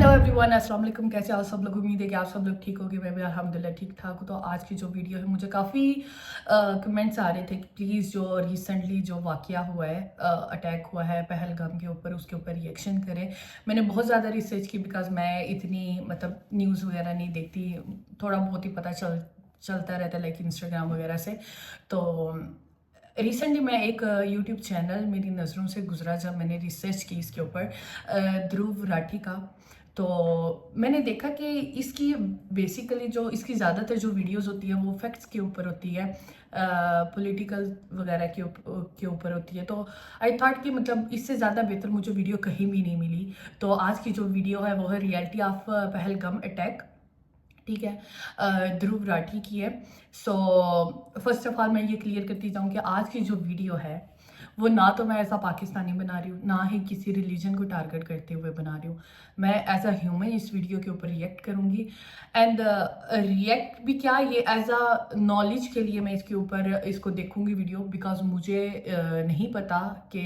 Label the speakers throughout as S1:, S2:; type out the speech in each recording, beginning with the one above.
S1: Hello everyone, अस्सलाम वालेकुम। कैसे आप सब लोग? उम्मीद है कि आप सब लोग ठीक होंगे। मैं भी अल्हम्दुलिल्लाह ठीक ठाक हूँ। तो आज की जो वीडियो है, मुझे काफ़ी कमेंट्स आ रहे थे कि प्लीज़ जो रिसेंटली जो वाक़या हुआ है, अटैक हुआ है पहलगाम के ऊपर, उसके ऊपर रिएक्शन करें। मैंने बहुत ज़्यादा रिसर्च की बिकॉज मैं इतनी न्यूज़ वगैरह नहीं देखती, थोड़ा बहुत ही पता चलता रहता है लाइक इंस्टाग्राम वगैरह से। तो रिसेंटली मैं एक यूट्यूब चैनल मेरी नज़रों से गुजरा जब मैंने रिसर्च की इसके ऊपर, ध्रुव राठी का। तो मैंने देखा कि इसकी बेसिकली जो इसकी ज़्यादातर जो वीडियोस होती है वो फैक्ट्स के ऊपर होती है, पॉलिटिकल वगैरह के ऊपर होती है। तो आई थॉट कि इससे ज़्यादा बेहतर मुझे वीडियो कहीं भी नहीं मिली। तो आज की जो वीडियो है वो है रियलिटी ऑफ पहलगाम अटैक, ठीक है, ध्रुव राठी की है। सो फर्स्ट ऑफ ऑल मैं ये क्लियर करती जाऊँ कि आज की जो वीडियो है वो ना तो मैं ऐसा पाकिस्तानी बना रही हूँ, ना ही किसी रिलीजन को टारगेट करते हुए बना रही हूँ। मैं एज अ ह्यूमन इस वीडियो के ऊपर रिएक्ट करूँगी। एंड रिएक्ट भी क्या, ये एज अ नॉलेज के लिए मैं इसके ऊपर इसको देखूँगी वीडियो, बिकॉज मुझे नहीं पता कि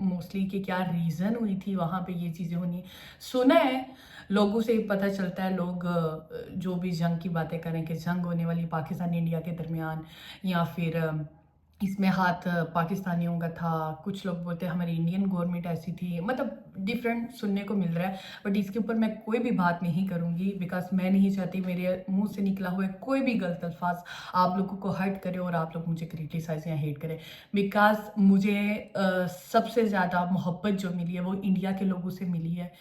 S1: मोस्टली कि क्या रीज़न हुई थी वहाँ पे ये चीज़ें होनी। सुना है, लोगों से पता चलता है, लोग जो भी जंग की बातें करें कि जंग होने वाली पाकिस्तान इंडिया के दरमियान, या फिर इसमें हाथ पाकिस्तानियों का था। कुछ लोग बोलते हैं हमारी इंडियन गवर्नमेंट ऐसी थी, डिफरेंट सुनने को मिल रहा है। बट इसके ऊपर मैं कोई भी बात नहीं करूँगी बिकॉज मैं नहीं चाहती मेरे मुंह से निकला हुआ कोई भी गलत अल्फाज आप लोगों को हर्ट करे और आप लोग मुझे क्रिटिसाइज या हेट करें। बिकॉज मुझे सबसे ज़्यादा मोहब्बत जो मिली है वो इंडिया के लोगों से मिली है।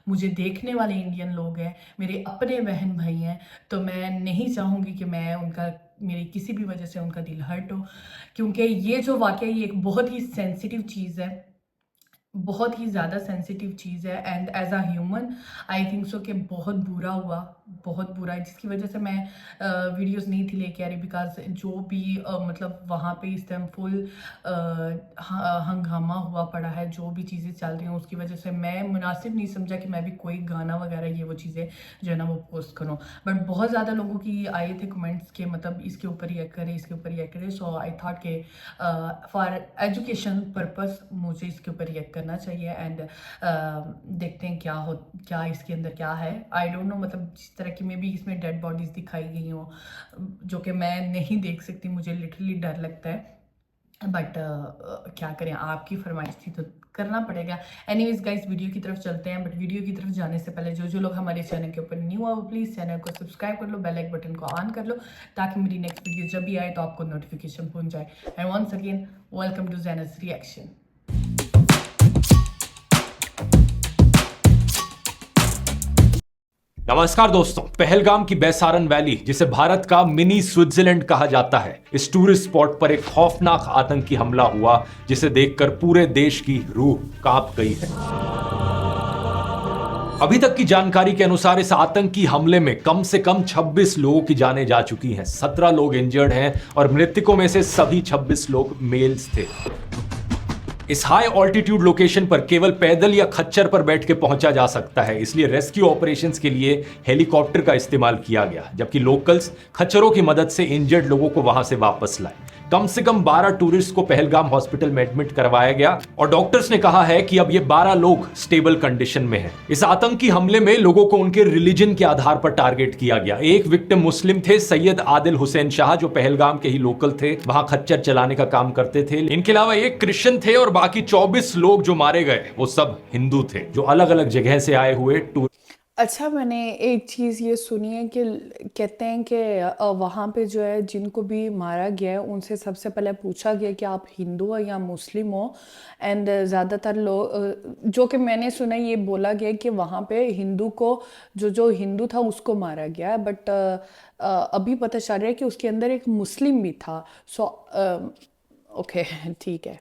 S1: मुझे देखने वाले इंडियन लोग हैं, मेरे अपने बहन भाई हैं। तो मैं नहीं चाहूँगी कि मेरी किसी भी वजह से उनका दिल हर्ट हो, क्योंकि ये जो वाकया ये एक बहुत ही सेंसिटिव चीज़ है, बहुत ही ज़्यादा सेंसिटिव चीज़ है। And as a human I think so कि बहुत बुरा हुआ, बहुत बुरा है, जिसकी वजह से मैं वीडियोस नहीं थी लेके आ रही। बिकॉज जो भी वहाँ पे इस टाइम फुल हंगामा हुआ पड़ा है, जो भी चीज़ें चल रही हैं उसकी वजह से मैं मुनासिब नहीं समझा कि मैं भी कोई गाना वगैरह ये वो चीज़ें जो है ना वो पोस्ट करूँ। बट बहुत ज़्यादा लोगों की आए थे कमेंट्स के इसके ऊपर रिएक्ट करें, इसके ऊपर रिएक्ट करें। सो आई थॉट के फॉर एजुकेशन पर्पस मुझे इसके ऊपर रिएक्ट करना चाहिए। एंड देखते हैं क्या इसके अंदर क्या है। आई डोंट नो, जिस तरह की मे भी इसमें डेड बॉडीज दिखाई गई हो जो कि मैं नहीं देख सकती, मुझे लिटरली डर लगता है। बट क्या करें, आपकी फरमाइश थी तो करना पड़ेगा। एनीवेज गाइस, वीडियो की तरफ चलते हैं। बट वीडियो की तरफ जाने से पहले जो लोग हमारे चैनल के ऊपर न्यू हो वो प्लीज़ चैनल को सब्सक्राइब कर लो, बेल आइकन बटन को ऑन कर लो, ताकि मेरी नेक्स्ट वीडियो जब भी आए तो आपको नोटिफिकेशन पहुंच जाए। And once again welcome to Zain's reaction.
S2: नमस्कार दोस्तों, पहलगाम की बैसारन वैली, जिसे भारत का मिनी स्विट्जरलैंड कहा जाता है, इस टूरिस्ट स्पॉट पर एक खौफनाक आतंकी हमला हुआ जिसे देखकर पूरे देश की रूह कांप गई है। अभी तक की जानकारी के अनुसार इस आतंकी हमले में कम से कम 26 लोगों की जानें जा चुकी हैं, 17 लोग इंजर्ड हैं और मृतकों में से सभी 26 लोग मेल्स थे। इस हाई ऑल्टीट्यूड लोकेशन पर केवल पैदल या खच्चर पर बैठ के पहुंचा जा सकता है, इसलिए रेस्क्यू ऑपरेशंस के लिए हेलीकॉप्टर का इस्तेमाल किया गया, जबकि लोकल्स खच्चरों की मदद से इंजर्ड लोगों को वहां से वापस लाए। कम से कम 12 टूरिस्ट को पहलगाम हॉस्पिटल में एडमिट करवाया गया और डॉक्टर्स ने कहा है कि अब ये 12 लोग स्टेबल कंडीशन में हैं। इस आतंकी हमले में लोगों को उनके रिलीजन के आधार पर टारगेट किया गया। एक विक्टिम मुस्लिम थे, सैयद आदिल हुसैन शाह, जो पहलगाम के ही लोकल थे, वहां खच्चर चलाने का काम करते थे। इनके अलावा एक क्रिश्चियन थे और बाकी 24 लोग जो मारे गए वो सब हिंदू थे, जो अलग अलग जगह से आए हुए टूर।
S3: अच्छा, मैंने एक चीज़ ये सुनी है कि कहते हैं कि वहाँ पे जो है जिनको भी मारा गया है उनसे सबसे पहले पूछा गया कि आप हिंदू हो या मुस्लिम हो। एंड ज़्यादातर लोग जो कि मैंने सुना ये बोला गया कि वहाँ पे हिंदू को जो हिंदू था उसको मारा गया है। बट अभी पता चल रहा है कि उसके अंदर एक मुस्लिम भी था। सो ओके, ठीक है।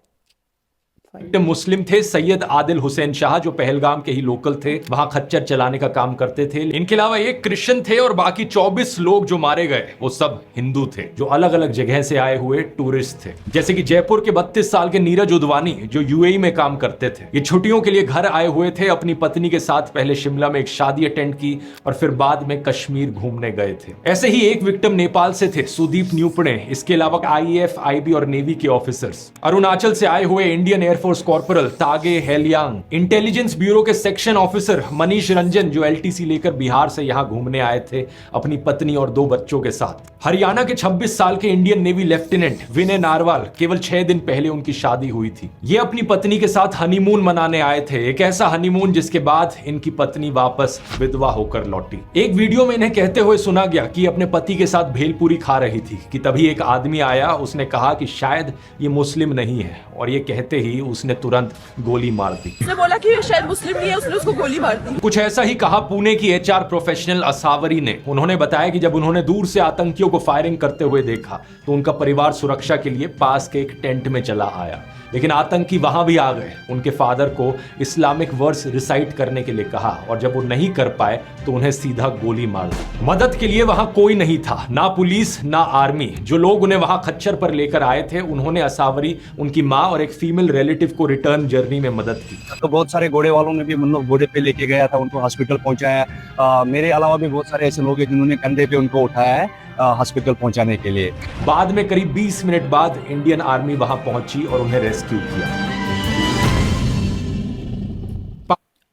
S2: मुस्लिम थे, सैयद आदिल हुसैन शाह, जो पहलगाम के ही लोकल थे, वहां खच्चर चलाने का काम करते थे। इनके अलावा एक क्रिश्चियन थे और बाकी 24 लोग जो मारे गए वो सब हिंदू थे, जो अलग अलग जगह से आए हुए टूरिस्ट थे। जैसे कि जयपुर के 32 साल के नीरज उदवानी, जो यूएई में काम करते थे। ये छुट्टियों के लिए घर आए हुए थे, अपनी पत्नी के साथ पहले शिमला में एक शादी अटेंड की और फिर बाद में कश्मीर घूमने गए थे। ऐसे ही एक विक्टिम नेपाल से थे, सुदीप न्यूपणे। इसके अलावा आईएएफ, आईबी और नेवी के ऑफिसर्स। अरुणाचल से आए हुए इंडियन एयर एयरफोर्स कॉर्पोरल तागे हेलियांग, इंटेलिजेंस ब्यूरो के सेक्शन ऑफिसर मनीष रंजन जो एलटीसी लेकर बिहार से यहां घूमने आए थे अपनी पत्नी और 2 बच्चों के साथ, हरियाणा के 26 साल के इंडियन नेवी लेफ्टिनेंट विनय नारवाल, केवल 6 दिन पहले उनकी शादी हुई थी। ये अपनी पत्नी के साथ हनीमून मनाने आए थे, एक ऐसा हनीमून जिसके बाद इनकी पत्नी वापस विधवा होकर लौटी। एक वीडियो में इन्हें कहते हुए सुना गया कि अपने पति के साथ भेलपूरी खा रही थी कि तभी एक आदमी आया, उसने कहा कि शायद ये मुस्लिम नहीं है, और ये कहते ही उसने तुरंत गोली मार दी।
S4: उसने बोला कि शायद मुस्लिम नहीं है, उसने उसको गोली मार दी।
S2: कुछ ऐसा ही कहा पुणे की एचआर प्रोफेशनल असावरी ने। उन्होंने बताया कि जब उन्होंने दूर से आतंकियों को फायरिंग करते हुए देखा तो उनका परिवार सुरक्षा के लिए पास के एक टेंट में चला आया, लेकिन आतंकी वहां भी आ गए। उनके फादर को इस्लामिक वर्ड्स रिसाइट करने के लिए कहा और जब वो नहीं कर पाए तो उन्हें सीधा गोली मार दी। मदद के लिए वहां कोई नहीं था, ना पुलिस ना आर्मी। जो लोग उन्हें वहां खच्चर पर लेकर आए थे उन्होंने असावरी, उनकी माँ और एक फीमेल रिलेटिव को रिटर्न जर्नी में मदद की।
S5: तो बहुत सारे घोड़े वालों ने भी मतलब घोड़े पे लेके गया था, उनको हॉस्पिटल पहुंचाया। मेरे अलावा भी बहुत सारे ऐसे लोग हैं जिन्होंने कंधे पे उनको उठाया है हॉस्पिटल पहुंचाने के लिए।
S2: बाद में करीब 20 मिनट बाद इंडियन आर्मी वहां पहुंची और उन्हें रेस्क्यू किया।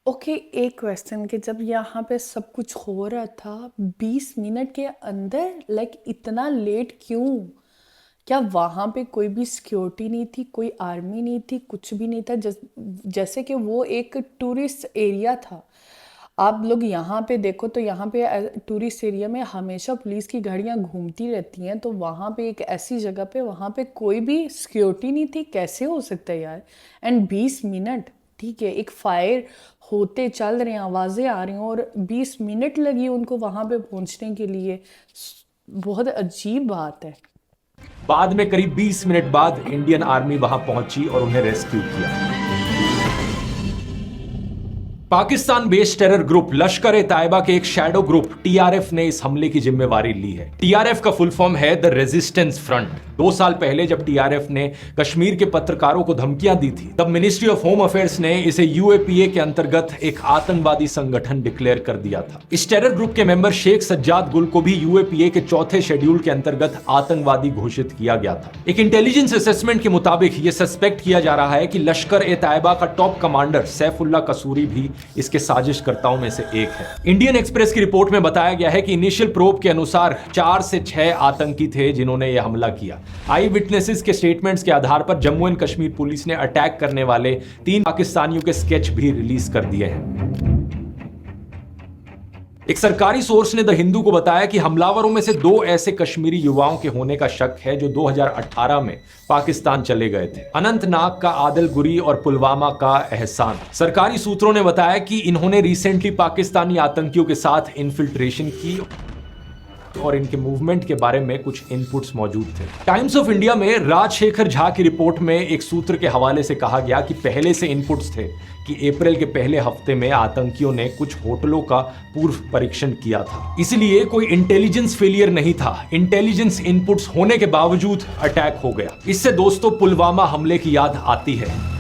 S3: ओके, एक क्वेश्चन कि जब यहाँ पे सब कुछ हो रहा था 20 मिनट के अंदर, लाइक इतना लेट क्यों? क्या वहाँ पे कोई भी सिक्योरिटी नहीं थी, कोई आर्मी नहीं थी, कुछ भी नहीं था? जैसे कि वो एक टूरिस्ट एरिया था। आप लोग यहाँ पे देखो तो यहाँ पे टूरिस्ट एरिया में हमेशा पुलिस की गाड़ियाँ घूमती रहती हैं, तो वहाँ पे एक ऐसी जगह पे वहाँ पे कोई भी सिक्योरिटी नहीं थी। कैसे हो सकता है यार? एंड 20 मिनट, ठीक है, एक फायर होते चल रहे हैं, आवाज़ें आ रही हैं और 20 मिनट लगी उनको वहाँ पे पहुँचने के लिए। बहुत अजीब बात है।
S2: बाद में करीब 20 मिनट बाद इंडियन आर्मी वहां पहुंची और उन्हें रेस्क्यू किया। पाकिस्तान बेस्ड टेरर ग्रुप लश्कर ए तायबा के एक शैडो ग्रुप टीआरएफ ने इस हमले की जिम्मेवारी ली है। टीआरएफ का फुल फॉर्म है द रेजिस्टेंस फ्रंट। 2 साल पहले जब टीआरएफ ने कश्मीर के पत्रकारों को धमकियां दी थी तब मिनिस्ट्री ऑफ होम अफेयर्स ने इसे यूएपीए के अंतर्गत एक आतंकवादी संगठन डिक्लेयर कर दिया था। इस टेरर ग्रुप के मेंबर शेख सज्जाद गुल को भी यूएपीए के 4थे शेड्यूल के अंतर्गत आतंकवादी घोषित किया गया था। एक इंटेलिजेंस असेसमेंट के मुताबिक यह सस्पेक्ट किया जा रहा है कि लश्कर ए तायबा का टॉप कमांडर सैफुल्लाह कसूरी भी इसके साजिशकर्ताओं में से एक है। इंडियन एक्सप्रेस की रिपोर्ट में बताया गया है कि इनिशियल प्रोब के अनुसार 4 से 6 आतंकी थे जिन्होंने यह हमला किया। आई विटनेसेस के स्टेटमेंट्स के आधार पर जम्मू एंड कश्मीर पुलिस ने अटैक करने वाले 3 पाकिस्तानियों के स्केच भी रिलीज कर दिए हैं। एक सरकारी सोर्स ने द हिंदू को बताया कि हमलावरों में से 2 ऐसे कश्मीरी युवाओं के होने का शक है जो 2018 में पाकिस्तान चले गए थे। अनंतनाग का आदिल गुरी और पुलवामा का एहसान। सरकारी सूत्रों ने बताया कि इन्होंने रिसेंटली पाकिस्तानी आतंकियों के साथ इन्फिल्ट्रेशन की और इनके मूवमेंट के बारे में कुछ इनपुट्स मौजूद थे। टाइम्स ऑफ इंडिया में राजशेखर झा की रिपोर्ट में एक सूत्र के हवाले से कहा गया कि पहले से इनपुट्स थे कि अप्रैल के पहले हफ्ते में आतंकियों ने कुछ होटलों का पूर्व परीक्षण किया था, इसलिए कोई इंटेलिजेंस फेलियर नहीं था। इंटेलिजेंस इनपुट्स होने के बावजूद अटैक हो गया। इससे दोस्तों पुलवामा हमले की याद आती है।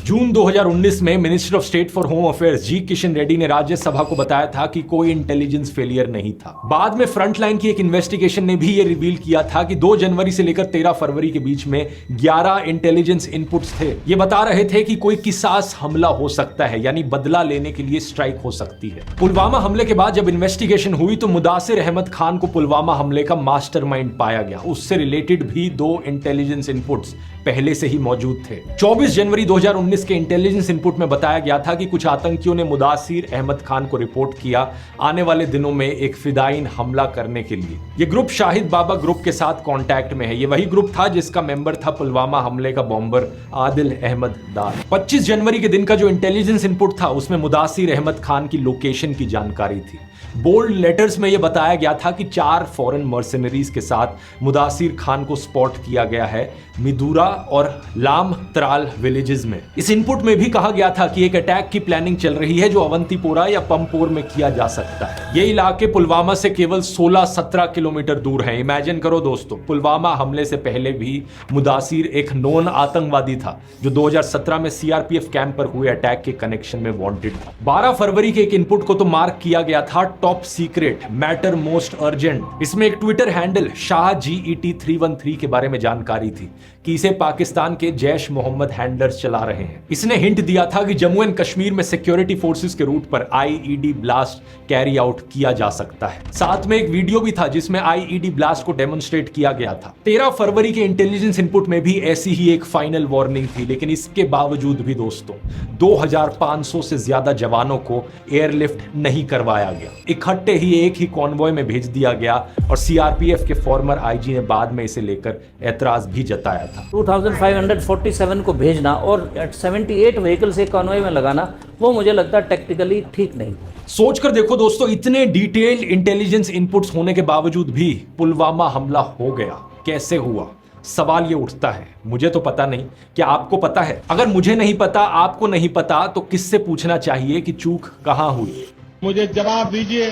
S2: जून 2019 में minister of state for home affairs G Kishan Reddy ने राज्यसभा को बताया था कि कोई इंटेलिजेंस फेलियर नहीं था। बाद में फ्रंटलाइन की एक इन्वेस्टिगेशन ने भी यह रिवील किया था कि 2 जनवरी से लेकर 13 फरवरी के बीच में 11 इंटेलिजेंस इनपुट्स थे। ये बता रहे थे कि कोई किसास हमला हो सकता है, यानी बदला लेने के लिए स्ट्राइक हो सकती है। पुलवामा हमले के बाद जब इन्वेस्टिगेशन हुई तो मुदासिर अहमद खान को पुलवामा हमले का मास्टरमाइंड पाया गया। उससे रिलेटेड भी 2 इंटेलिजेंस इनपुट्स पहले से ही मौजूद थे। 24 जनवरी 2019 के इंटेलिजेंस इनपुट में बताया गया था कि कुछ आतंकियों ने मुदासिर अहमद खान को रिपोर्ट किया आने वाले दिनों में एक फिदाइन हमला करने के लिए। यह ग्रुप शाहिद बाबा ग्रुप के साथ कांटेक्ट में है। यह वही ग्रुप था जिसका मेंबर था पुलवामा हमले का बॉम्बर आदिल अहमद दार। 25 जनवरी के दिन का जो इंटेलिजेंस इनपुट था उसमें मुदासिर अहमद खान की लोकेशन की जानकारी थी। बोल्ड लेटर्स में यह बताया गया था कि 4 फॉरेन मर्सनरीज के साथ मुदासिर खान को स्पॉट किया गया है मिदूरा और लाम त्राल विलेजेस में। इस इनपुट में भी कहा गया था कि एक अटैक की प्लानिंग चल रही है जो अवंतीपोरा या पंपोर में किया जा सकता है। ये इलाके पुलवामा से केवल 16-17 किलोमीटर दूर हैं। इमेजिन करो दोस्तों, पुलवामा हमले से पहले भी मुदासिर एक नोन आतंकवादी था जो 2017 में सीआरपीएफ कैंप पर हुए अटैक के कनेक्शन में वांटेड था। 12 फरवरी के एक इनपुट को तो मार्क किया गया था top secret, matter most urgent. इसमें एक ट्विटर हैंडल शाह GET 313 के बारे में जानकारी थी कि इसे पाकिस्तान के जैश मोहम्मद हैंडलर्स चला रहे हैं। इसने हिंट दिया था कि जम्मू एंड कश्मीर में सिक्योरिटी फोर्सेस के रूट पर आईईडी ब्लास्ट कैरी आउट किया जा सकता है। साथ में एक वीडियो भी था जिसमें आईईडी ब्लास्ट को डेमोन्स्ट्रेट किया गया था। 13 फरवरी के इंटेलिजेंस इनपुट में भी ऐसी ही एक फाइनल वार्निंग थी, लेकिन इसके बावजूद भी दोस्तों 2500 से ज्यादा जवानों को एयरलिफ्ट नहीं करवाया गया। इकट्ठे ही एक ही कॉन्वॉय में भेज दिया गया और सीआरपीएफ के फॉर्मर आईजी ने बाद में इसे लेकर एतराज भी जताया था।
S6: 2547 को भेजना और 78 व्हीकल्स एक कॉन्वॉय में लगाना, वो मुझे लगता है टेक्निकली ठीक नहीं।
S2: सोचकर देखो दोस्तों, इतने डिटेल्ड इंटेलिजेंस इनपुट्स होने के बावजूद भी पुलवामा हमला हो गया। कैसे हुआ? सवाल ये उठता है। मुझे तो पता नहीं, क्या आपको पता है? अगर मुझे नहीं पता, आपको नहीं पता, तो किससे पूछना चाहिए कि चूक कहां हुई?
S7: मुझे जवाब दीजिए,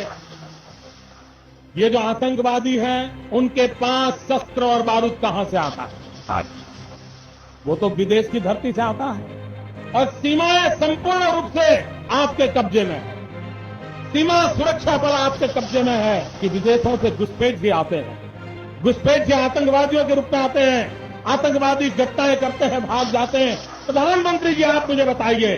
S7: ये जो आतंकवादी हैं उनके पास शस्त्र और बारूद कहां से आता है? वो तो विदेश की धरती से आता है और सीमाएं संपूर्ण रूप से आपके कब्जे में है। सीमा सुरक्षा बल आपके कब्जे में है कि विदेशों से घुसपैठ भी आते हैं। घुसपैठ से आतंकवादियों के रूप में आते हैं। आतंकवादी घटनाएं करते हैं, भाग जाते हैं। प्रधानमंत्री जी, आप मुझे बताइए,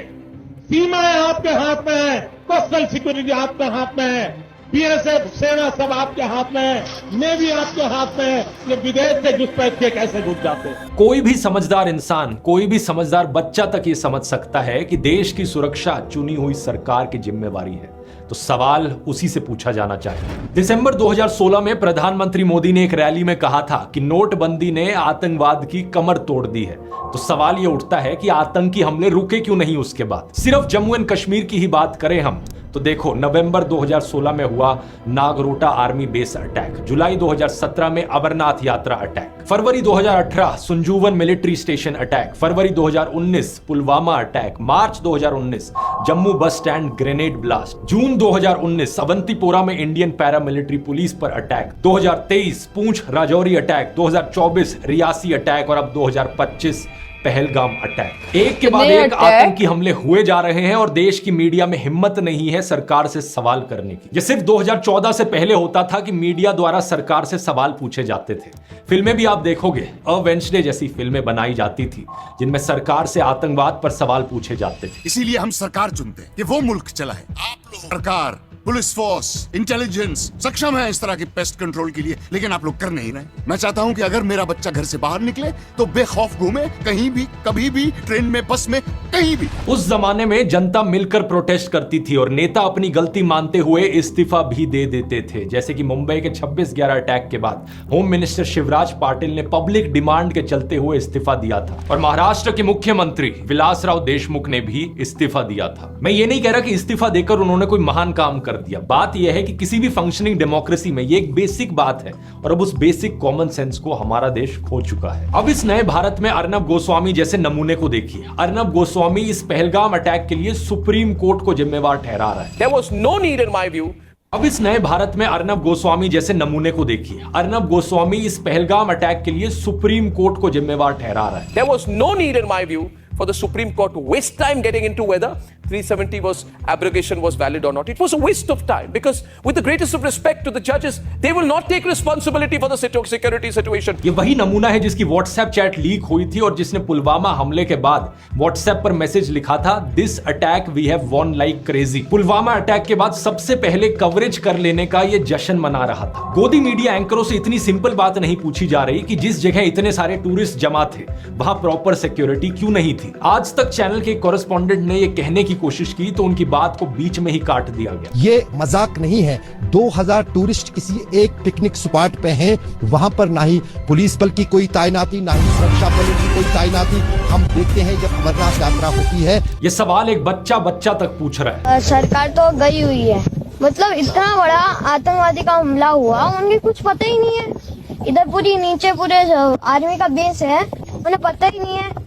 S7: सीमाएं आपके हाथ में है, कोस्टल सिक्योरिटी आपके हाथ में है, बीएसएफ सेना सब आपके हाथ में है, नेवी आपके हाथ में है। ये विदेश से घुसपैठ के कैसे घुस जाते हैं?
S2: कोई भी समझदार इंसान, कोई भी समझदार बच्चा तक ये समझ सकता है कि देश की सुरक्षा चुनी हुई सरकार की जिम्मेवारी है। तो सवाल उसी से पूछा जाना चाहिए। दिसंबर 2016 में प्रधानमंत्री मोदी ने एक रैली में कहा था कि नोटबंदी ने आतंकवाद की कमर तोड़ दी है। तो सवाल ये उठता है कि आतंकी हमले रुके क्यों नहीं उसके बाद? सिर्फ जम्मू एंड कश्मीर की ही बात करें हम तो देखो, नवंबर 2016 में हुआ नागरोटा आर्मी बेस अटैक, जुलाई 2017 में अमरनाथ यात्रा अटैक, फरवरी 2018 संजूवन मिलिट्री स्टेशन अटैक, फरवरी 2019 पुलवामा अटैक, मार्च 2019 Jammu bus stand grenade blast, जून 2019 अवंतीपोरा में इंडियन पैरामिलिट्री पुलिस पर attack, 2023 Poonch Rajouri attack, 2024 Reasi attack और अब 2025 पहलगाम अटैक। एक के बाद एक आतंकी हमले हुए जा रहे हैं और देश की मीडिया में हिम्मत नहीं है सरकार से सवाल करने की। ये सिर्फ 2014 से पहले होता था कि मीडिया द्वारा सरकार से सवाल पूछे जाते थे। फिल्में भी आप देखोगे, अ वेंसडे जैसी फिल्में बनाई जाती थी जिनमें सरकार से आतंकवाद पर सवाल पूछे जाते थे।
S8: इसीलिए हम सरकार चुनते हैं कि वो मुल्क चलाए। आप लोग सरकार, पुलिस फोर्स, इंटेलिजेंस सक्षम है इस तरह की पेस्ट कंट्रोल के लिए, लेकिन आप लोग कर नहीं रहे। मैं चाहता हूं कि अगर मेरा बच्चा घर से बाहर निकले तो बेखौफ घूमे, कहीं भी, कभी भी, ट्रेन में, बस में, कहीं भी।
S2: उस जमाने में जनता मिलकर प्रोटेस्ट करती थी और नेता अपनी गलती मानते हुए इस्तीफा भी दे देते थे। जैसे कि मुंबई के 26/11 अटैक के बाद होम मिनिस्टर शिवराज पाटिल ने पब्लिक डिमांड के चलते हुए इस्तीफा दिया था और महाराष्ट्र के मुख्यमंत्री विलासराव देशमुख ने भी इस्तीफा दिया था। मैं ये नहीं कह रहा कि इस्तीफा देकर उन्होंने कोई महान काम कर दिया। बात यह है कि किसी भी फंक्शनिंग डेमोक्रेसी में ये एक बेसिक बात है और अब उस बेसिक कॉमन सेंस को हमारा देश खो चुका है। अब इस नए भारत में अर्नब गोस्वामी जैसे नमूने को देखिए। अर्नब गोस्वामी इस पहलगाम अटैक के लिए सुप्रीम कोर्ट को जिम्मेवार ठहरा रहा है।
S9: There was no need in my view.
S2: अब इस नए भारत में अर्नब गोस्वामी जैसे नमूने को देखिए। अर्नब गोस्वामी इस पहलगाम अटैक के लिए सुप्रीम कोर्ट को जिम्मेवार ठहरा रहा है।
S9: There was no need in my view for the Supreme Court to waste time getting into whether 370 was abrogation was valid or not. It was a waste of time because with the greatest of respect to the judges, they will not take responsibility for the security situation.
S2: ये वही नमूना है जिसकी WhatsApp chat leak हुई थी और जिसने पुलवामा हमले के बाद व्हाट्सएप पर मैसेज लिखा था, this attack we have won like crazy. Pulwama attack के बाद सबसे पहले कवरेज कर लेने का ये जश्न मना रहा था। गोदी मीडिया एंकरों से इतनी सिंपल बात नहीं पूछी जा रही कि जिस जगह इतने सारे टूरिस्ट जमा थे वहां प्रॉपर सिक्योरिटी क्यों नहीं थी। आज तक चैनल के कॉरेस्पॉन्डेंट ने यह कहने की कोशिश की तो उनकी बात को बीच में ही काट दिया गया।
S10: ये मजाक नहीं है। 2000 टूरिस्ट किसी एक पिकनिक स्पॉट पे हैं, वहां पर ना ही पुलिस बल की कोई तैनाती, ना ही सुरक्षा बल की कोई तैनाती। हम देखते हैं जब अमरनाथ यात्रा होती है।
S2: ये सवाल एक बच्चा तक पूछ रहा है।
S11: सरकार तो गई हुई है, मतलब इतना बड़ा आतंकवादी का हमला हुआ, उन्हें कुछ पता ही नहीं है। इधर पूरी नीचे पूरे आर्मी का बेस है, उन्हें पता ही नहीं है।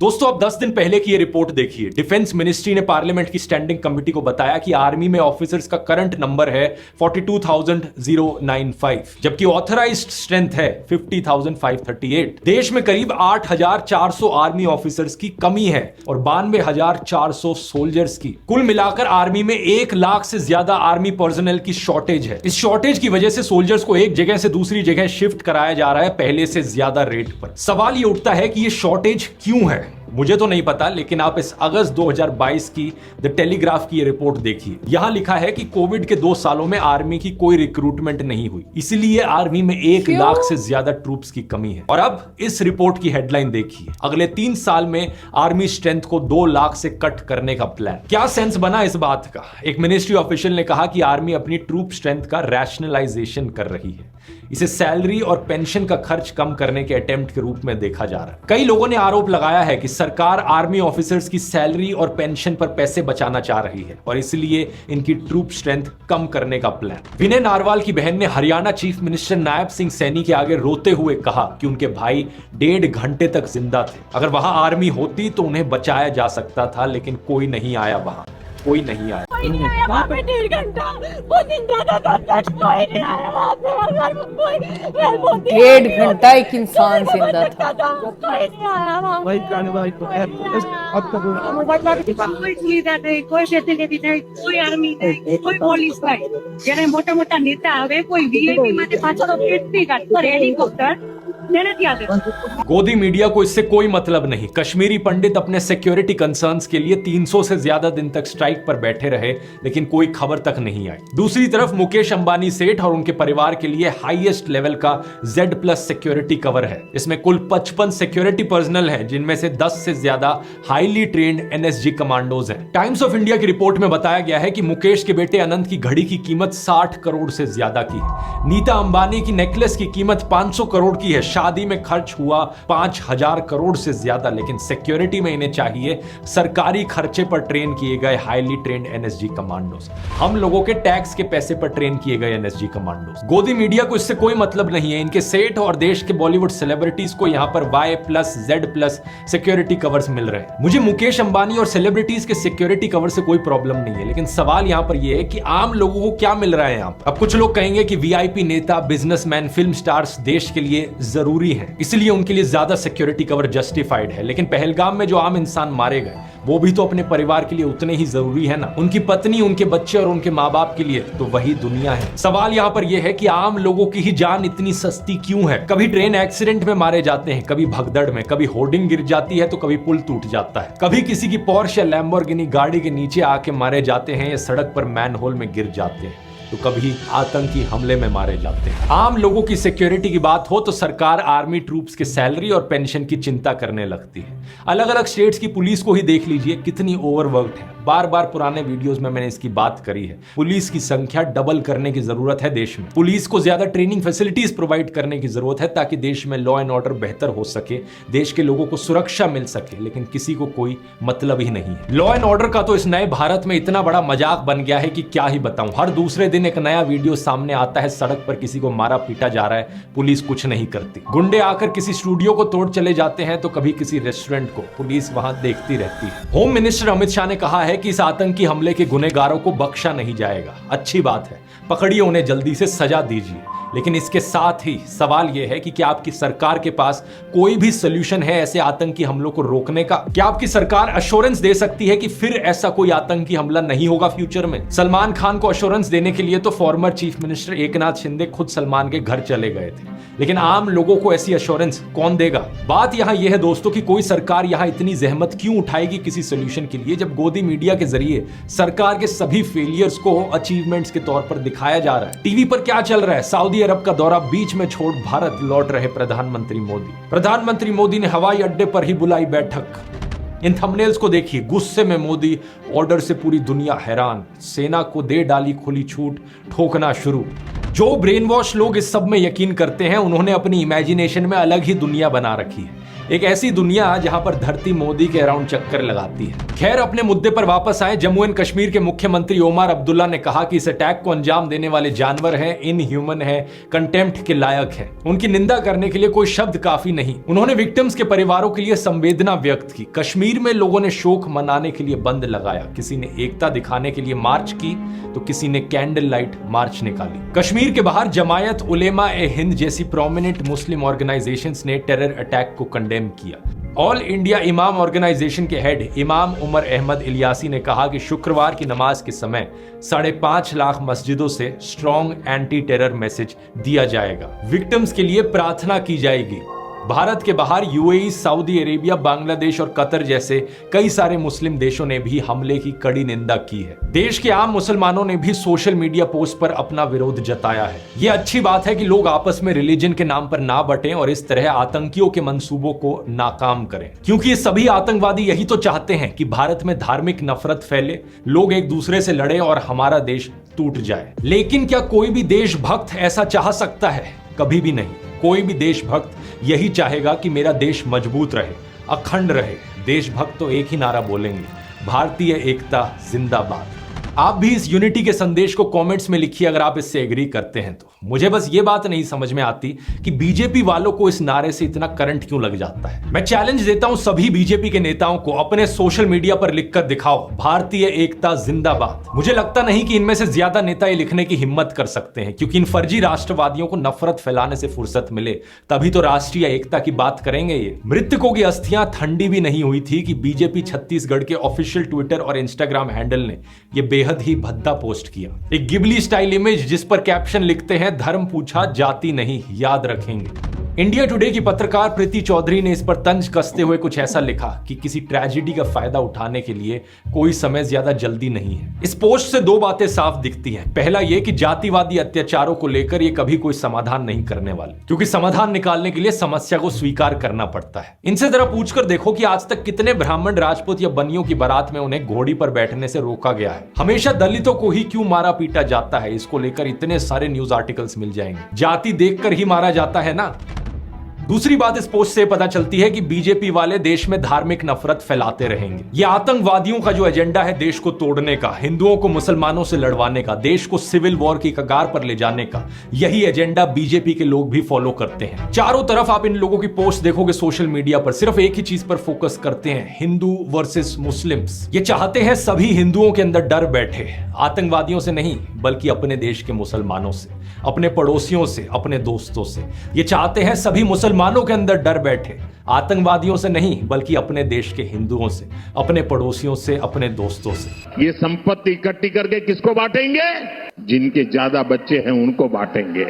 S2: दोस्तों अब 10 दिन पहले की ये रिपोर्ट देखिए। डिफेंस मिनिस्ट्री ने पार्लियामेंट की स्टैंडिंग कमेटी को बताया कि आर्मी में ऑफिसर्स का करंट नंबर है 42,095, जबकि ऑथराइज्ड स्ट्रेंथ है 50,538। देश में करीब 8,400 आर्मी ऑफिसर्स की कमी है और 92,400 सोल्जर्स की। कुल मिलाकर आर्मी में 1 लाख से ज्यादा आर्मी पर्सनल की शॉर्टेज है। इस शॉर्टेज की वजह से सोल्जर्स को एक जगह से दूसरी जगह शिफ्ट कराया जा रहा है पहले से ज्यादा रेट पर। सवाल ये उठता है कि ये शॉर्टेज क्यों है? मुझे तो नहीं पता, लेकिन आप इस अगस्त 2022 की द टेलीग्राफ की ये रिपोर्ट देखिए। यहां लिखा है कि कोविड के 2 सालों में आर्मी की कोई रिक्रूटमेंट नहीं हुई, इसलिए आर्मी में 1 लाख से ज्यादा ट्रूप्स की कमी है। और अब इस रिपोर्ट की हेडलाइन देखिए, अगले 3 साल में आर्मी स्ट्रेंथ को 2 लाख से कट करने का प्लान। क्या सेंस बना इस बात का? एक मिनिस्ट्री ऑफिशियल ने कहा कि आर्मी अपनी ट्रूप स्ट्रेंथ का रैशनलाइजेशन कर रही है। इसे सैलरी और पेंशन का खर्च कम करने के अटेम्प्ट के रूप में देखा जा रहा है। कई लोगों ने आरोप लगाया है कि सरकार आर्मी ऑफिसर्स की सैलरी और पेंशन पर पैसे बचाना चाह रही है और इसलिए इनकी ट्रूप स्ट्रेंथ कम करने का प्लान। विनय नारवाल की बहन ने हरियाणा चीफ मिनिस्टर नायब सिंह सैनी के आगे रोते हुए कहा कि उनके भाई 1.5 घंटे तक जिंदा थे। अगर वहां आर्मी होती तो उन्हें बचाया जा सकता था, लेकिन कोई नहीं आया, वहां कोई नहीं आया।
S4: वहाँ पे 1.5 घंटा वो जिंदा था, कोई नहीं आया वहाँ पे।
S3: 1.5 घंटा एक इंसान जिंदा था।
S4: कोई नहीं आया वहाँ पे।
S12: कोई सुविधा नहीं, कोई फैसिलिटी नहीं, कोई आर्मी नहीं, कोई પોલીસ નહીં. જ્યારે મોટા મોટા નેતા આવે કોઈ વીઆઈપી માટે પાછળ કેટલી ગાડી હેલિકોપ્ટર
S2: गोदी मीडिया को इससे कोई मतलब नहीं। कश्मीरी पंडित अपने सिक्योरिटी कंसर्न्स के लिए 300 से ज्यादा दिन तक स्ट्राइक पर बैठे रहे, लेकिन कोई खबर तक नहीं आई। दूसरी तरफ मुकेश अंबानी सेठ और उनके परिवार के लिए हाईएस्ट लेवल का Z+ सिक्योरिटी कवर है। इसमें कुल 55 सिक्योरिटी पर्सनल हैं, जिनमें से 10 से ज्यादा हाईली ट्रेन्ड NSG कमांडोज हैं। टाइम्स ऑफ इंडिया की रिपोर्ट में बताया गया है कि मुकेश के बेटे अनंत की घड़ी की कीमत 60 करोड़ से ज्यादा की है। नीता अंबानी की नेकलेस की कीमत 500 करोड़ की है। शादी में खर्च हुआ 5,000 करोड़ से ज्यादा, लेकिन सिक्योरिटी में इन्हें चाहिए सरकारी खर्चे पर ट्रेन किए गए हाईली ट्रेन्ड NSG कमांडोज, हम लोगों के टैक्स के पैसे पर ट्रेन किए गए NSG कमांडोज। गोदी मीडिया को इससे कोई मतलब नहीं है। इनके सेठ और देश के बॉलीवुड सेलिब्रिटीज को यहां पर Y+ Z+ सिक्योरिटी कवर्स मिल रहे हैं। मुझे मुकेश अंबानी और सेलिब्रिटीज के सिक्योरिटी कवर से कोई प्रॉब्लम नहीं है, लेकिन सवाल यहां पर यह है कि आम लोगों को क्या मिल रहा है यहां पर। अब कुछ लोग कहेंगे कि VIP नेता, बिजनेसमैन, फिल्म स्टार्स देश के लिए जरूरी है, इसलिए उनके लिए ज्यादा सिक्योरिटी कवर जस्टिफाइड है। लेकिन पहलगाम में जो आम इंसान मारे गए, वो भी तो अपने परिवार के लिए उतने ही जरूरी है ना। उनकी पत्नी, उनके बच्चे और उनके माँ बाप के लिए तो वही दुनिया है। सवाल यहाँ पर यह है कि आम लोगों की ही जान इतनी सस्ती क्यों है? कभी ट्रेन एक्सीडेंट में मारे जाते हैं, कभी भगदड़ में, कभी होर्डिंग गिर जाती है तो कभी पुल टूट जाता है, कभी किसी की पोर्श या लैम्बोर्गिनी गाड़ी के नीचे आके मारे जाते हैं या सड़क पर मैनहोल में गिर जाते हैं, तो कभी आतंकी हमले में मारे जाते हैं। आम लोगों की सिक्योरिटी की बात हो तो सरकार आर्मी ट्रूप्स के सैलरी और पेंशन की चिंता करने लगती है। अलग अलग स्टेट्स की पुलिस को ही देख लीजिए, कितनी ओवरवर्क्ड है। बार बार पुराने वीडियोस में मैंने इसकी बात करी है। पुलिस की संख्या डबल करने की जरूरत है देश में। पुलिस को ज्यादा ट्रेनिंग फैसिलिटीज प्रोवाइड करने की जरूरत है ताकि देश में लॉ एंड ऑर्डर बेहतर हो सके, देश के लोगों को सुरक्षा मिल सके, लेकिन किसी को कोई मतलब ही नहीं है। लॉ एंड ऑर्डर का तो इस नए भारत में इतना बड़ा मजाक बन गया है कि क्या ही बताऊं। हर दूसरे दिन एक नया वीडियो सामने आता है, सड़क पर किसी को मारा पीटा जा रहा है, पुलिस कुछ नहीं करती। गुंडे आकर किसी स्टूडियो को तोड़ चले जाते हैं तो कभी किसी रेस्टोरेंट को, पुलिस वहां देखती रहती है। होम मिनिस्टर अमित शाह ने कहा है कि इस आतंकी हमले के गुनहगारों को बख्शा नहीं जाएगा। अच्छी बात है, पकड़िए उन्हें, जल्दी से सजा दीजिए। लेकिन इसके साथ ही सवाल यह है कि क्या आपकी सरकार के पास कोई भी सोल्यूशन है ऐसे आतंकी हमलों को रोकने का? क्या आपकी सरकार अश्योरेंस दे सकती है कि फिर ऐसा कोई आतंकी हमला नहीं होगा फ्यूचर में? सलमान खान को अश्योरेंस देने के लिए तो former chief minister Eknath Shinde खुद सलमान के घर चले गए थे, लेकिन आम लोगों को ऐसी अश्योरेंस कौन देगा? बात यहां यह है दोस्तों कि कोई सरकार यहां इतनी जहमत क्यों उठाएगी किसी सोल्यूशन के लिए, जब गोदी मीडिया के जरिए सरकार के सभी फेलियर्स को अचीवमेंट्स के तौर पर दिखाया जा रहा है। टीवी पर क्या चल रहा है? सऊदी अरब का दौरा बीच में छोड़ भारत लौट रहे प्रधानमंत्री मोदी। प्रधानमंत्री मोदी ने हवाई अड्डे पर ही बुलाई बैठक। इन थंबनेल्स को देखिए, गुस्से में मोदी, ऑर्डर से पूरी दुनिया हैरान, सेना को दे डाली खुली छूट, ठोकना शुरू। जो ब्रेन वॉश लोग इस सब में यकीन करते हैं, उन्होंने अपनी इमेजिनेशन में अलग ही दुनिया बना रखी है। एक ऐसी दुनिया जहां पर धरती मोदी के अराउंड चक्कर लगाती है। खैर, अपने मुद्दे पर वापस आए। जम्मू एंड कश्मीर के मुख्यमंत्री ओमर अब्दुल्ला ने कहा कि इस अटैक को अंजाम देने वाले जानवर हैं, इनह्यूमन है, कंटेम्प्ट के लायक है। उनकी निंदा करने के लिए कोई शब्द काफी नहीं। उन्होंने विक्टिम्स के परिवारों के लिए संवेदना व्यक्त की। कश्मीर में लोगों ने शोक मनाने के लिए बंद लगाया, किसी ने एकता दिखाने के लिए मार्च की तो किसी ने कैंडल लाइट मार्च निकाली। कश्मीर के बाहर जमायत उलेमा ए हिंद जैसी प्रोमिनेंट मुस्लिम ऑर्गेनाइजेशंस ने टेरर अटैक को कंडेम किया। ऑल इंडिया इमाम ऑर्गेनाइजेशन के हेड इमाम उमर अहमद इलियासी ने कहा कि शुक्रवार की नमाज के समय 5.5 लाख मस्जिदों से स्ट्रॉन्ग एंटी टेरर मैसेज दिया जाएगा। विक्टिम्स के लिए प्रार्थना की जाएगी। भारत के बाहर यूएई, सऊदी अरेबिया, बांग्लादेश और कतर जैसे कई सारे मुस्लिम देशों ने भी हमले की कड़ी निंदा की है। देश के आम मुसलमानों ने भी सोशल मीडिया पोस्ट पर अपना विरोध जताया है। यह अच्छी बात है कि लोग आपस में रिलीजन के नाम पर ना बंटें और इस तरह आतंकियों के मंसूबों को नाकाम करें, क्योंकि ये सभी आतंकवादी यही तो चाहते हैं कि भारत में धार्मिक नफरत फैले, लोग एक दूसरे से लड़े और हमारा देश टूट जाए। लेकिन क्या कोई भी देशभक्त ऐसा चाह सकता है? कभी भी नहीं। कोई भी देशभक्त यही चाहेगा कि मेरा देश मजबूत रहे, अखंड रहे। देशभक्त तो एक ही नारा बोलेंगे, भारतीय एकता जिंदाबाद। आप भी इस यूनिटी के संदेश को कमेंट्स में लिखिए अगर आप इससे एग्री करते हैं तो। मुझे बस ये बात नहीं समझ में आती कि बीजेपी वालों को इस नारे से इतना करंट क्यों लग जाता है। मैं चैलेंज देता हूं सभी बीजेपी के नेताओं को, अपने सोशल मीडिया पर लिखकर दिखाओ, भारतीय एकता जिंदाबाद। मुझे लगता नहीं कि इनमें से ज्यादा नेता ये लिखने की हिम्मत कर सकते हैं, क्योंकि इन फर्जी राष्ट्रवादियों को नफरत फैलाने से फुर्सत मिले तभी तो राष्ट्रीय एकता की बात करेंगे। ये मृतकों की अस्थियां ठंडी भी नहीं हुई थी कि बीजेपी छत्तीसगढ़ के ऑफिशियल ट्विटर और इंस्टाग्राम हैंडल ने ये बेहद ही भद्दा पोस्ट किया। एक गिबली स्टाइल इमेज जिस पर कैप्शन लिखते हैं, धर्म पूछा जाति नहीं, याद रखेंगे। इंडिया टुडे की पत्रकार प्रीति चौधरी ने इस पर तंज कसते हुए कुछ ऐसा लिखा कि किसी ट्रेजेडी का फायदा उठाने के लिए कोई समय ज्यादा जल्दी नहीं है। इस पोस्ट से दो बातें साफ दिखती हैं। पहला ये कि जातिवादी अत्याचारों को लेकर ये कभी कोई समाधान नहीं करने वाले, क्योंकि समाधान निकालने के लिए समस्या को स्वीकार करना पड़ता है। इनसे जरा पूछकर देखो कि आज तक कितने ब्राह्मण, राजपूत या बनियों की बारात में उन्हें घोड़ी पर बैठने से रोका गया है। हमेशा दलितों को ही क्यों मारा पीटा जाता है, इसको लेकर इतने सारे न्यूज आर्टिकल्स मिल जाएंगे। जाति देखकर ही मारा जाता है ना। दूसरी बात इस पोस्ट से पता चलती है कि बीजेपी वाले देश में धार्मिक नफरत फैलाते रहेंगे। ये आतंकवादियों का जो एजेंडा है देश को तोड़ने का, हिंदुओं को मुसलमानों से लड़वाने का, देश को सिविल वॉर की कगार पर ले जाने का, यही एजेंडा बीजेपी के लोग भी फॉलो करते हैं। चारों तरफ आप इन लोगों की पोस्ट देखोगे सोशल मीडिया पर, सिर्फ एक ही चीज पर फोकस करते हैं, हिंदू वर्सेस मुस्लिम्स। ये चाहते हैं सभी हिंदुओं के अंदर डर बैठे, आतंकवादियों से नहीं बल्कि अपने देश के मुसलमानों से, अपने पड़ोसियों से, अपने दोस्तों से। ये चाहते हैं सभी मुसलमानों के अंदर डर बैठे, आतंकवादियों से नहीं बल्कि अपने देश के हिंदुओं से, अपने पड़ोसियों से, अपने दोस्तों से।
S7: ये संपत्ति इकट्ठी करके किसको बांटेंगे? जिनके ज्यादा बच्चे हैं उनको बांटेंगे।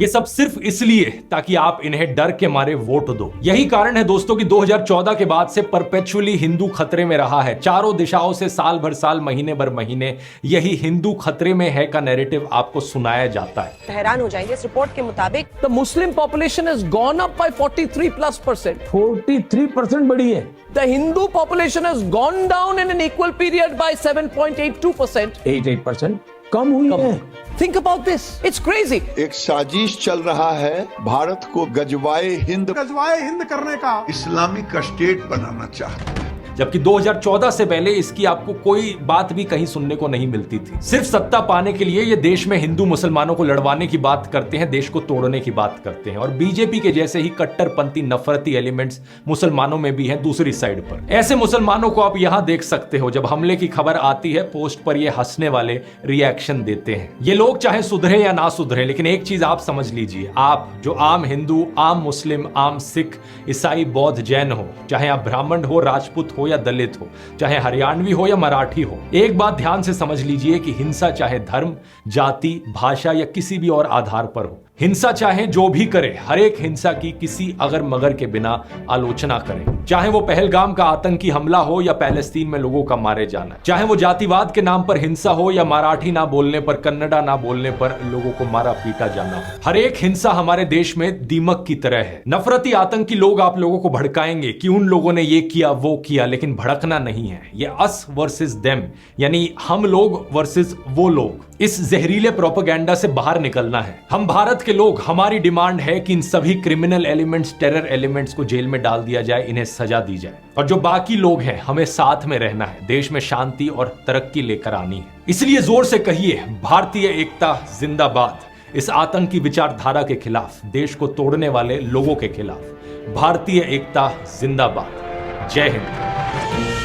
S2: ये सब सिर्फ इसलिए ताकि आप इन्हें डर के मारे वोट दो। यही कारण है दोस्तों कि 2014 के बाद से परपेचुअली हिंदू खतरे में रहा है। चारों दिशाओं से साल भर साल, महीने भर महीने यही हिंदू खतरे में है का नैरेटिव आपको सुनाया जाता है।
S13: हैरान हो जाएंगे, इस रिपोर्ट के मुताबिक
S9: The Muslim population has gone up by 43+%.
S6: 43% बढ़ी है।
S9: The Hindu population has gone down in an equal period by 7.82%.
S6: 8% कम हुई है।
S9: Think about this. It's crazy.
S14: एक साजिश चल रहा है भारत को गजवाए हिंद करने का, इस्लामिक स्टेट बनाना चाहते हैं।
S2: जबकि 2014 से पहले इसकी आपको कोई बात भी कहीं सुनने को नहीं मिलती थी। सिर्फ सत्ता पाने के लिए ये देश में हिंदू मुसलमानों को लड़वाने की बात करते हैं, देश को तोड़ने की बात करते हैं। और बीजेपी के जैसे ही कट्टरपंथी नफरती एलिमेंट्स मुसलमानों में भी हैं दूसरी साइड पर। ऐसे मुसलमानों को आप यहां देख सकते हो, जब हमले की खबर आती है पोस्ट पर ये हंसने वाले रिएक्शन देते हैं। ये लोग चाहे सुधरे या ना सुधरे, लेकिन एक चीज आप समझ लीजिए, आप जो आम हिंदू, आम मुस्लिम, आम सिख, ईसाई, बौद्ध, जैन हो, चाहे आप ब्राह्मण हो, राजपूत हो या दलित हो, चाहे हरियाणवी हो या मराठी हो, एक बात ध्यान से समझ लीजिए कि हिंसा चाहे धर्म, जाति, भाषा या किसी भी और आधार पर हो, हिंसा चाहे जो भी करे, हर एक हिंसा की किसी अगर मगर के बिना आलोचना करें। चाहे वो पहलगाम का आतंकी हमला हो या पैलेस्तीन में लोगों का मारे जाना, चाहे वो जातिवाद के नाम पर हिंसा हो या मराठी ना बोलने पर, कन्नडा ना बोलने पर लोगों को मारा पीटा जाना हो। हर एक हिंसा हमारे देश में दीमक की तरह है। नफरती आतंकी लोग आप लोगों को भड़काएंगे कि उन लोगों ने ये किया वो किया, लेकिन भड़कना नहीं है। ये अस वर्सेस देम, यानी हम लोग वर्सेस वो लोग। इस जहरीले प्रोपेगेंडा से बाहर निकलना है। हम भारत के लोग, हमारी डिमांड है कि इन सभी क्रिमिनल एलिमेंट्स, टेरर एलिमेंट्स को जेल में डाल दिया जाए, इन्हें सजा दी जाए। और जो बाकी लोग हैं, हमें साथ में रहना है, देश में शांति और तरक्की लेकर आनी है। इसलिए जोर से कहिए, भारतीय एकता जिंदाबाद। इस आतंकी विचारधारा के खिलाफ, देश को तोड़ने वाले लोगों के खिलाफ भारतीय एकता जिंदाबाद। जय हिंद।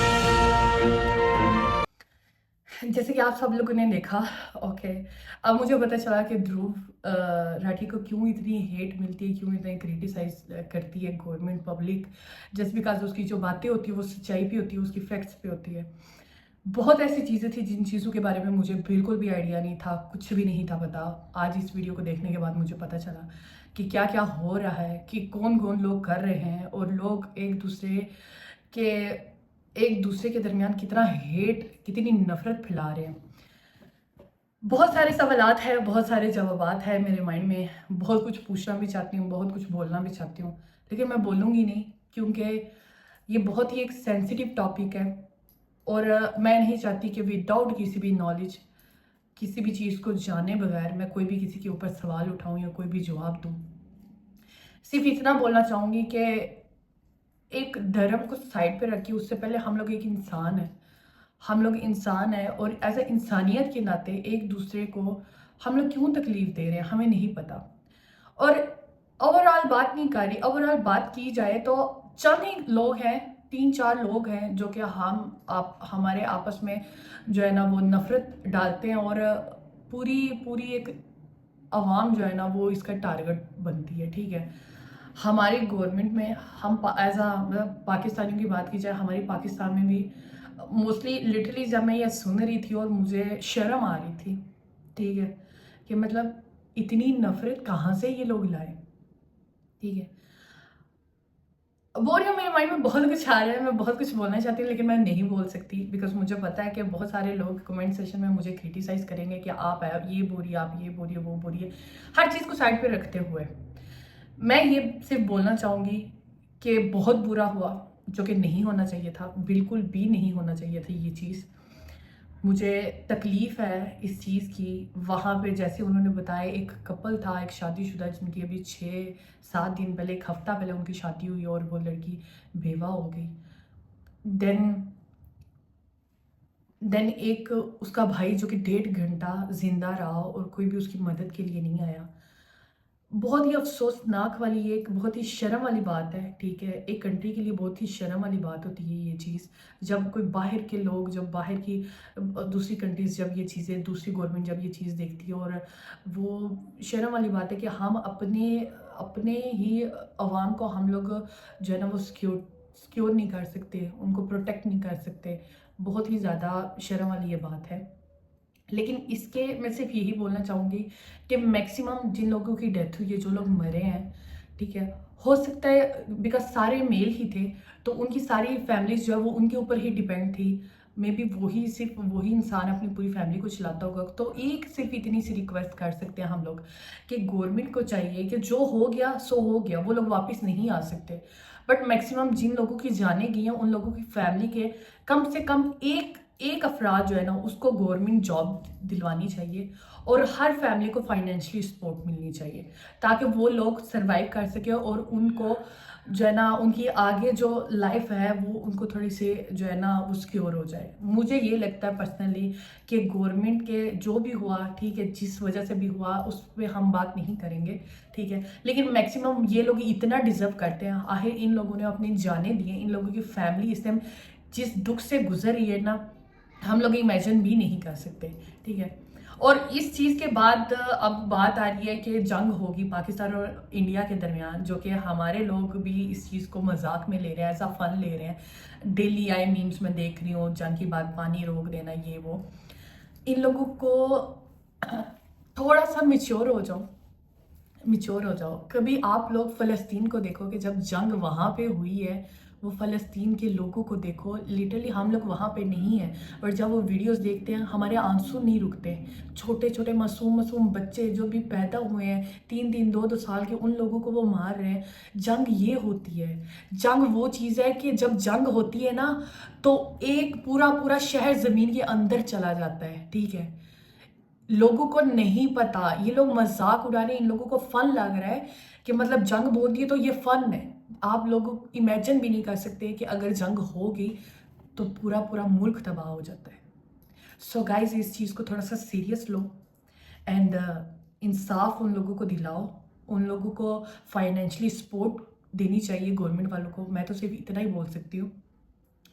S1: जैसे कि आप सब लोगों ने देखा, ओके, अब मुझे पता चला कि ध्रुव राठी को क्यों इतनी हेट मिलती है, क्यों इतना क्रिटिसाइज करती है गवर्नमेंट, पब्लिक, जस्ट बिकॉज उसकी जो बातें होती है वो सच्चाई भी होती है, उसकी फैक्ट्स पे होती है। बहुत ऐसी चीज़ें थी जिन चीज़ों के बारे में मुझे बिल्कुल भी आइडिया नहीं था, कुछ भी नहीं था पता। आज इस वीडियो को देखने के बाद मुझे पता चला कि क्या क्या हो रहा है, कि कौन कौन लोग कर रहे हैं, और लोग एक दूसरे के दरमियान कितना हेट, कितनी नफरत फैला रहे हैं। बहुत सारे सवालात हैं, बहुत सारे जवाबात हैं मेरे माइंड में। बहुत कुछ पूछना भी चाहती हूँ, बहुत कुछ बोलना भी चाहती हूँ, लेकिन मैं बोलूँगी नहीं, क्योंकि ये बहुत ही एक सेंसिटिव टॉपिक है और मैं नहीं चाहती कि विदाउट किसी भी नॉलेज, किसी भी चीज़ को जाने बगैर मैं कोई भी किसी के ऊपर सवाल उठाऊँ या कोई भी जवाब दूँ। सिर्फ इतना बोलना चाहूँगी कि एक धर्म को साइड पे रखिए, उससे पहले हम लोग एक इंसान है, हम लोग इंसान है, और एज ए इंसानियत के नाते एक दूसरे को हम लोग क्यों तकलीफ दे रहे हैं हमें नहीं पता। और ओवरऑल बात नहीं कर रही, ओवरऑल बात की जाए तो चंद ही लोग हैं, 3-4 लोग हैं जो कि हमारे आपस में जो है ना वो नफरत डालते हैं, और पूरी एक आवाम जो है ना वो इसका टारगेट बनती है। ठीक है, हमारी गवर्नमेंट में हम एज मतलब पाकिस्तानियों की बात की जाए, हमारी पाकिस्तान में भी मोस्टली लिटरली जब मैं ये सुन रही थी और मुझे शर्म आ रही थी, ठीक है, कि मतलब इतनी नफरत कहाँ से ये लोग लाए। ठीक है, बोल रही हूँ, मेरे माइंड में बहुत कुछ आ रहा है, मैं बहुत कुछ बोलना चाहती हूँ लेकिन मैं नहीं बोल सकती, बिकॉज मुझे पता है कि बहुत सारे लोग कमेंट सेशन में मुझे क्रिटिसाइज करेंगे कि आप ये बोलिए, आप ये बोलिए, वो बोलिए, हर चीज़ को साइड पे रखते हुए। मैं ये सिर्फ बोलना चाहूँगी कि बहुत बुरा हुआ, जो कि नहीं होना चाहिए था, बिल्कुल भी नहीं होना चाहिए था ये चीज़। मुझे तकलीफ़ है इस चीज़ की। वहाँ पे जैसे उन्होंने बताया, एक कपल था, एक शादीशुदा, जिनकी अभी 6-7 दिन पहले, एक हफ़्ता पहले उनकी शादी हुई और वो लड़की बेवा हो गई। देन एक उसका भाई जो कि 1.5 घंटा जिंदा रहा और कोई भी उसकी मदद के लिए नहीं आया। बहुत ही अफसोसनाक वाली, एक बहुत ही शर्म वाली बात है। ठीक है, एक कंट्री के लिए बहुत ही शर्म वाली बात होती है ये चीज़, जब कोई बाहर के लोग, जब बाहर की दूसरी कंट्रीज़, जब ये चीज़ें, दूसरी गवर्नमेंट जब ये चीज़ देखती है, और वो शर्म वाली बात है कि हम अपने ही अवाम को हम लोग जो है ना वो सिक्योर नहीं कर सकते, उनको प्रोटेक्ट नहीं कर सकते। बहुत ही ज़्यादा शर्म वाली ये बात है। लेकिन इसके मैं सिर्फ यही बोलना चाहूँगी कि मैक्सिमम जिन लोगों की डेथ हुई है, जो लोग मरे हैं, ठीक है, हो सकता है बिकॉज सारे मेल ही थे तो उनकी सारी फैमिलीज जो है वो उनके ऊपर ही डिपेंड थी। मे बी सिर्फ वही इंसान अपनी पूरी फैमिली को चलाता होगा। तो एक सिर्फ इतनी सी रिक्वेस्ट कर सकते हैं हम लोग कि गवर्नमेंट को चाहिए कि जो हो गया सो हो गया, वो लोग वापस नहीं आ सकते, बट मैक्सिमम जिन लोगों की जाने गई हैं उन लोगों की फैमिली के कम से कम एक अफराद जो है ना उसको गवर्नमेंट जॉब दिलवानी चाहिए, और हर फैमिली को फाइनेंशियली सपोर्ट मिलनी चाहिए ताकि वो लोग सरवाइव कर सके और उनको जो है ना उनकी आगे जो लाइफ है वो उनको थोड़ी सी जो है ना वो सिक्योर हो जाए। मुझे ये लगता है पर्सनली कि गवर्नमेंट के जो भी हुआ, ठीक है, जिस वजह से भी हुआ उस पर हम बात नहीं करेंगे, ठीक है, लेकिन मैक्सिमम ये लोग इतना डिजर्व करते हैं। आखिर इन लोगों ने अपनी जानें दी हैं, इन लोगों की फैमिली इस टाइम जिस दुख से गुजर रही है ना, हम लोग इमेजिन भी नहीं कर सकते। ठीक है, और इस चीज़ के बाद अब बात आ रही है कि जंग होगी पाकिस्तान और इंडिया के दरमियान, जो कि हमारे लोग भी इस चीज़ को मजाक में ले रहे हैं, ऐसा फन ले रहे हैं। डेली आई मीम्स में देख रही हूँ, जंग की बात, पानी रोक देना, ये वो। इन लोगों को थोड़ा सा मैच्योर हो जाओ, मिच्योर हो जाओ। कभी आप लोग फ़लस्तीन को देखो कि जब जंग वहाँ पे हुई है, वो फ़लस्तीन के लोगों को देखो, लिटरली हम लोग वहाँ पे नहीं हैं, और जब वो वीडियोस देखते हैं हमारे आंसू नहीं रुकते। छोटे छोटे मासूम बच्चे जो भी पैदा हुए हैं 3-3 2-2 साल के, उन लोगों को वो मार रहे हैं। जंग ये होती है, जंग वो चीज़ है कि जब जंग होती है ना तो एक पूरा शहर ज़मीन के अंदर चला जाता है, ठीक है। लोगों को नहीं पता, ये लोग मजाक उड़ा रहे हैं, इन लोगों को फन लग रहा है कि मतलब जंग बोलती है तो ये फन है। आप लोग इमेजिन भी नहीं कर सकते कि अगर जंग होगी तो पूरा मुल्क तबाह हो जाता है। सो गाइज, इस चीज़ को थोड़ा सा सीरियस लो एंड इंसाफ उन लोगों को दिलाओ, उन लोगों को फाइनेंशियली सपोर्ट देनी चाहिए गवर्नमेंट वालों को। मैं तो सिर्फ इतना ही बोल सकती हूँ।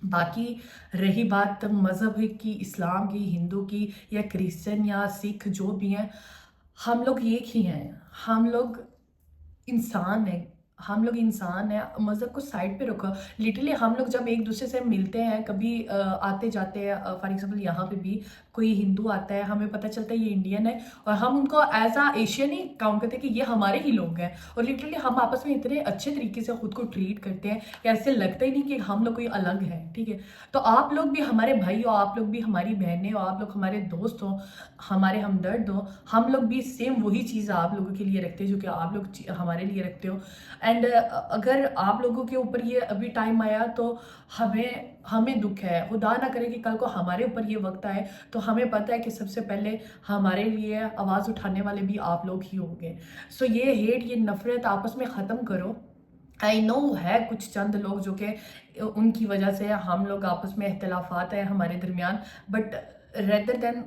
S1: बाकी रही बात मज़हब की, इस्लाम की, हिंदू की या क्रिश्चियन या सिख जो भी हैं, हम लोग एक ही हैं, हम लोग इंसान हैं, हम लोग इंसान हैं। मज़हब को साइड पे रखो। लिटरली हम लोग जब एक दूसरे से मिलते हैं, कभी आते जाते हैं, फॉर एग्जाम्पल यहाँ पे भी कोई हिंदू आता है, हमें पता चलता है ये इंडियन है, और हम उनको एज आ एशियन ही काउंट करते हैं कि ये हमारे ही लोग हैं, और लिटरली हम आपस में इतने अच्छे तरीके से खुद को ट्रीट करते हैं कि ऐसे लगता ही नहीं कि हम लोग कोई अलग है, ठीक है। तो आप लोग भी हमारे भाई हो, आप लोग भी हमारी बहनें हो, आप लोग हमारे दोस्त हो, हमारे हमदर्द हो। हम लोग भी सेम वही चीज़ आप लोगों के लिए रखते हैं जो कि आप लोग हमारे लिए रखते हो। एंड अगर आप लोगों के ऊपर ये अभी टाइम आया तो हमें दुख है। खुदा ना करे कि कल को हमारे ऊपर ये वक्त आए, तो हमें पता है कि सबसे पहले हमारे लिए आवाज़ उठाने वाले भी आप लोग ही होंगे। सो ये हेट, ये नफ़रत आपस में ख़त्म करो। आई नो है कुछ चंद लोग जो कि उनकी वजह से हम लोग आपस में इख्तिलाफात है हमारे दरमियान, बट रेदर देन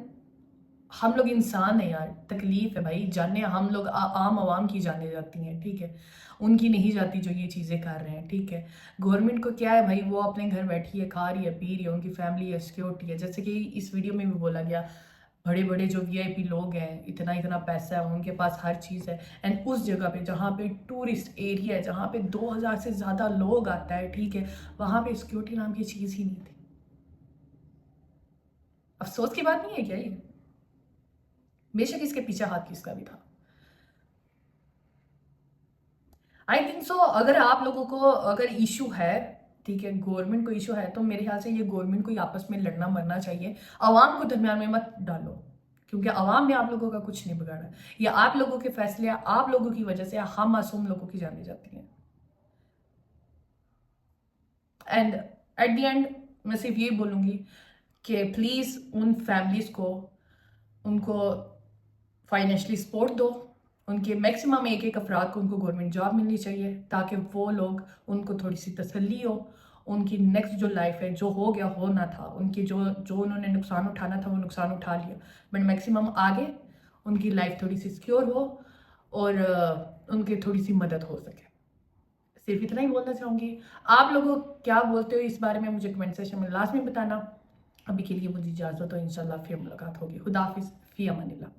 S1: हम लोग इंसान हैं यार। तकलीफ़ है भाई, जाने हम लोग आम आवाम की जाने जाती हैं, ठीक है, उनकी नहीं जाती जो ये चीज़ें कर रहे हैं, ठीक है। गवर्नमेंट को क्या है भाई, वो अपने घर बैठी है, खा रही है, पी रही है, उनकी फैमिली है, सिक्योरिटी है। जैसे कि इस वीडियो में भी बोला गया, बड़े बड़े जो VIP लोग हैं, इतना पैसा है, उनके पास हर चीज़ है, एंड उस जगह पे जहाँ पे टूरिस्ट एरिया है, जहाँ पे 2000 से ज़्यादा लोग आता है, ठीक है, वहाँ पे सिक्योरिटी नाम की चीज़ ही नहीं थी। अफसोस की बात नहीं है क्या ये? बेशक इसके पीछे हाथ किसका भी था। आई थिंक सो अगर आप लोगों को अगर इशू है, ठीक है, गवर्नमेंट को इशू है, तो मेरे ख्याल से ये गवर्नमेंट को ही आपस में लड़ना मरना चाहिए। आवाम को दरमियान में मत डालो, क्योंकि आवाम ने आप लोगों का कुछ नहीं बिगाड़ा। ये आप लोगों के फैसले, आप लोगों की वजह से हम मासूम लोगों की जाने जाती हैं। एंड एट द एंड मैं सिर्फ ये बोलूँगी कि प्लीज़ उन फैमिलीज़ को, उनको फाइनेंशियली सपोर्ट दो। उनके मैक्सिमम एक अफराद को उनको गवर्नमेंट जॉब मिलनी चाहिए, ताकि वो लोग, उनको थोड़ी सी तसल्ली हो। उनकी नेक्स्ट जो लाइफ है, जो हो गया होना था, उनकी जो उन्होंने नुकसान उठाना था वो नुकसान उठा लिया, बट मैक्सिमम आगे उनकी लाइफ थोड़ी सी सिक्योर हो और उनकी थोड़ी सी मदद हो सके। सिर्फ इतना ही बोलना चाहूँगी। आप लोगों क्या बोलते हो इस बारे में मुझे कमेंट सेक्शन में लाजमी बताना। अभी के लिए मुझे इजाज़त हो, इंशाल्लाह फिर मुलाकात होगी। खुदा हाफिज़, फ़ी अमानिल्लाह।